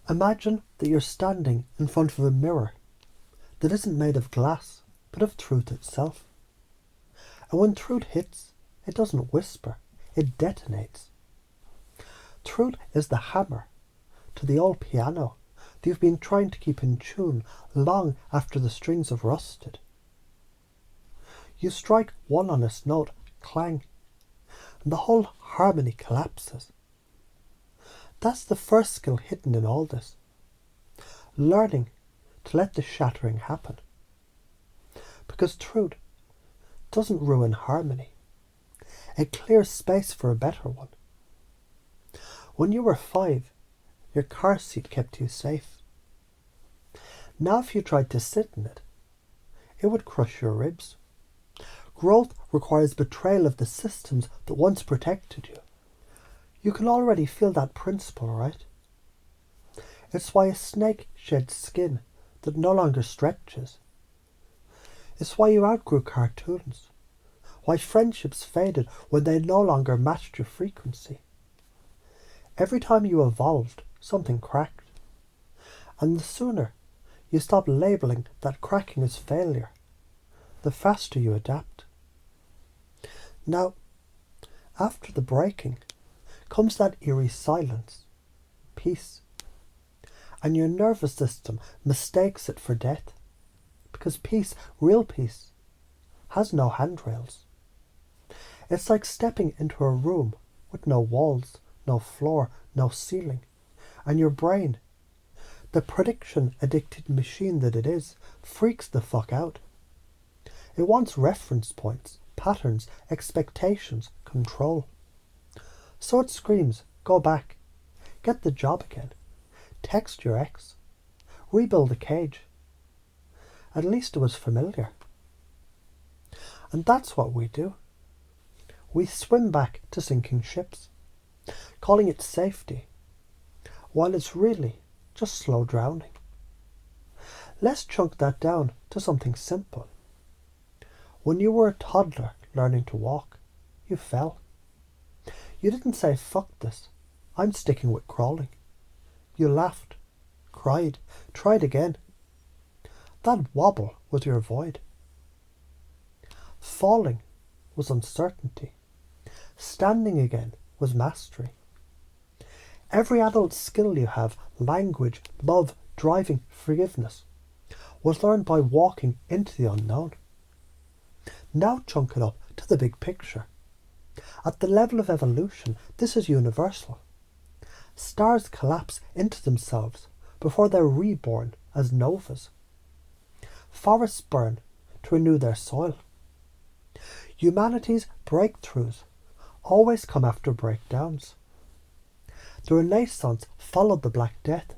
Imagine that you're standing in front of a mirror that isn't made of glass, but of truth itself. And when truth hits, it doesn't whisper, it detonates. Truth is the hammer to the old piano that you've been trying to keep in tune long after the strings have rusted. You strike one honest note, clang, and the whole harmony collapses. That's the first skill hidden in all this. Learning to let the shattering happen. Because truth doesn't ruin harmony. It clears space for a better one. When you were 5, your car seat kept you safe. Now if you tried to sit in it, it would crush your ribs. Growth requires betrayal of the systems that once protected you. You can already feel that principle, right? It's why a snake sheds skin that no longer stretches. It's why you outgrew cartoons. Why friendships faded when they no longer matched your frequency. Every time you evolved, something cracked. And the sooner you stop labelling that cracking as failure, the faster you adapt. Now, after the breaking, comes that eerie silence, peace. And your nervous system mistakes it for death. Because peace, real peace, has no handrails. It's like stepping into a room with no walls, no floor, no ceiling. And your brain, the prediction-addicted machine that it is, freaks the fuck out. It wants reference points, patterns, expectations, control. So it screams, go back, get the job again, text your ex, rebuild the cage. At least it was familiar. And that's what we do. We swim back to sinking ships, calling it safety, while it's really just slow drowning. Let's chunk that down to something simple. When you were a toddler learning to walk, you fell. You didn't say, fuck this, I'm sticking with crawling. You laughed, cried, tried again. That wobble was your void. Falling was uncertainty. Standing again was mastery. Every adult skill you have, language, love, driving, forgiveness, was learned by walking into the unknown. Now chunk it up to the big picture. At the level of evolution, this is universal. Stars collapse into themselves before they're reborn as novas. Forests burn to renew their soil. Humanity's breakthroughs always come after breakdowns. The Renaissance followed the Black Death.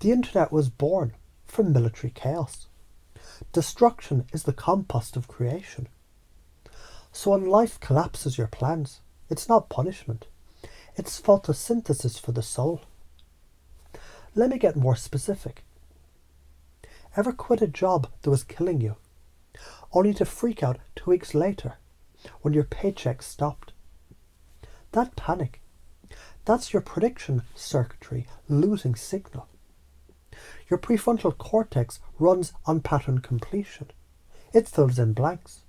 The internet was born from military chaos. Destruction is the compost of creation. So when life collapses your plans, it's not punishment. It's photosynthesis for the soul. Let me get more specific. Ever quit a job that was killing you, only to freak out 2 weeks later when your paycheck stopped? That panic, that's your prediction circuitry losing signal. Your prefrontal cortex runs on pattern completion. It fills in blanks.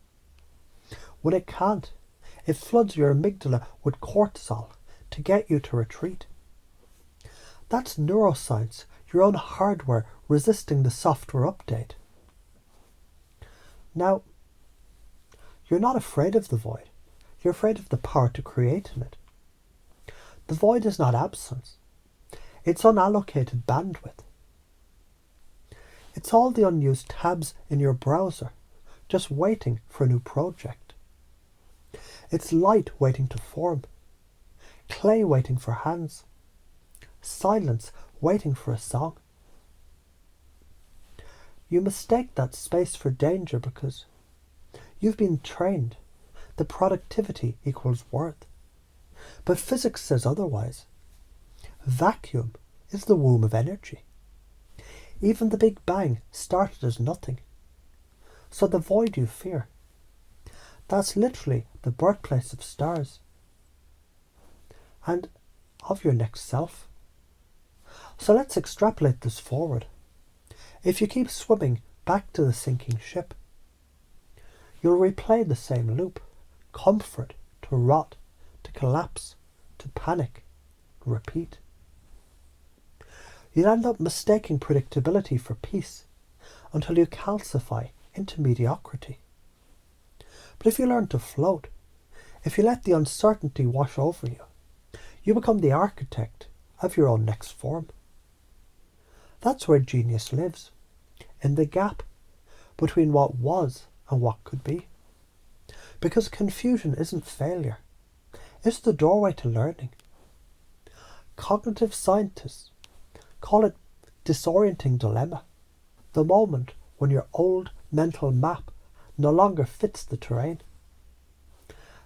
When it can't, it floods your amygdala with cortisol to get you to retreat. That's neuroscience, your own hardware resisting the software update. Now, you're not afraid of the void. You're afraid of the power to create in it. The void is not absence. It's unallocated bandwidth. It's all the unused tabs in your browser, just waiting for a new project. It's light waiting to form, clay waiting for hands, silence waiting for a song. You mistake that space for danger because you've been trained that productivity equals worth. But physics says otherwise. Vacuum is the womb of energy. Even the Big Bang started as nothing. So the void you fear, that's literally the birthplace of stars and of your next self. So let's extrapolate this forward. If you keep swimming back to the sinking ship, you'll replay the same loop. Comfort to rot, to collapse, to panic, repeat. You'll end up mistaking predictability for peace until you calcify into mediocrity. But if you learn to float, if you let the uncertainty wash over you, you become the architect of your own next form. That's where genius lives, in the gap between what was and what could be. Because confusion isn't failure, it's the doorway to learning. Cognitive scientists call it disorienting dilemma, the moment when your old mental map no longer fits the terrain.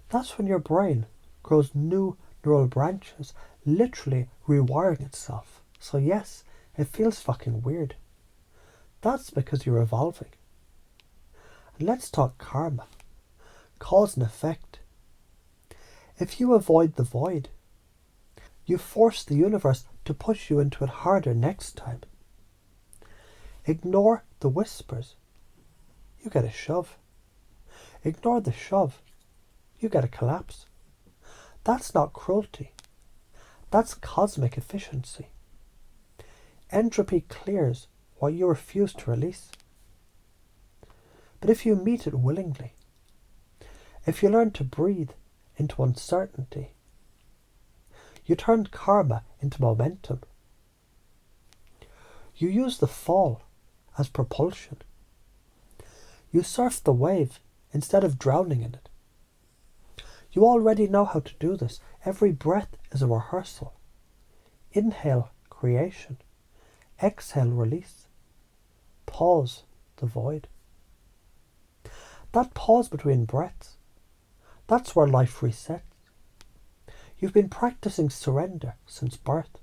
That's when your brain grows new neural branches, literally rewiring itself. So yes, it feels fucking weird. That's because you're evolving. And let's talk karma. Cause and effect. If you avoid the void, you force the universe to push you into it harder next time. Ignore the whispers, you get a shove. Ignore the shove, you get a collapse. That's not cruelty. That's cosmic efficiency. Entropy clears what you refuse to release. But if you meet it willingly, if you learn to breathe into uncertainty, you turn karma into momentum. You use the fall as propulsion. You surf the wave instead of drowning in it. You already know how to do this. Every breath is a rehearsal. Inhale, creation. Exhale, release. Pause, the void. That pause between breaths, that's where life resets. You've been practicing surrender since birth.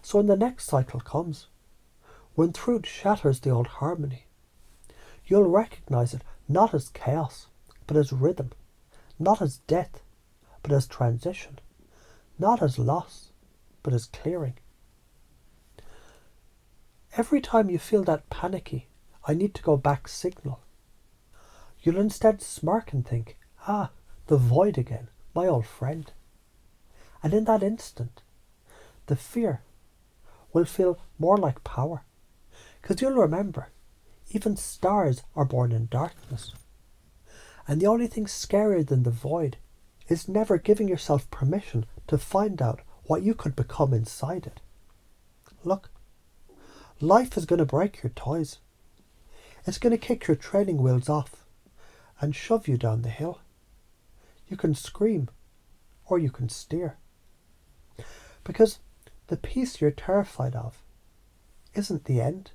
So when the next cycle comes, when truth shatters the old harmony, you'll recognize it not as chaos, but as rhythm, not as death, but as transition, not as loss, but as clearing. Every time you feel that panicky, I need to go back signal, you'll instead smirk and think, the void again, my old friend. And in that instant, the fear will feel more like power. Because you'll remember, even stars are born in darkness. And the only thing scarier than the void is never giving yourself permission to find out what you could become inside it. Look, life is going to break your toys. It's going to kick your training wheels off and shove you down the hill. You can scream or you can steer. Because the peace you're terrified of isn't the end.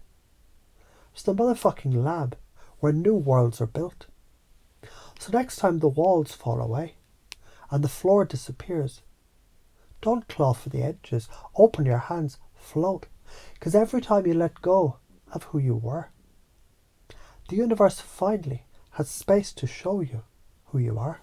It's the motherfucking lab where new worlds are built. So next time the walls fall away and the floor disappears, don't claw for the edges. Open your hands, float. Because every time you let go of who you were, the universe finally has space to show you who you are.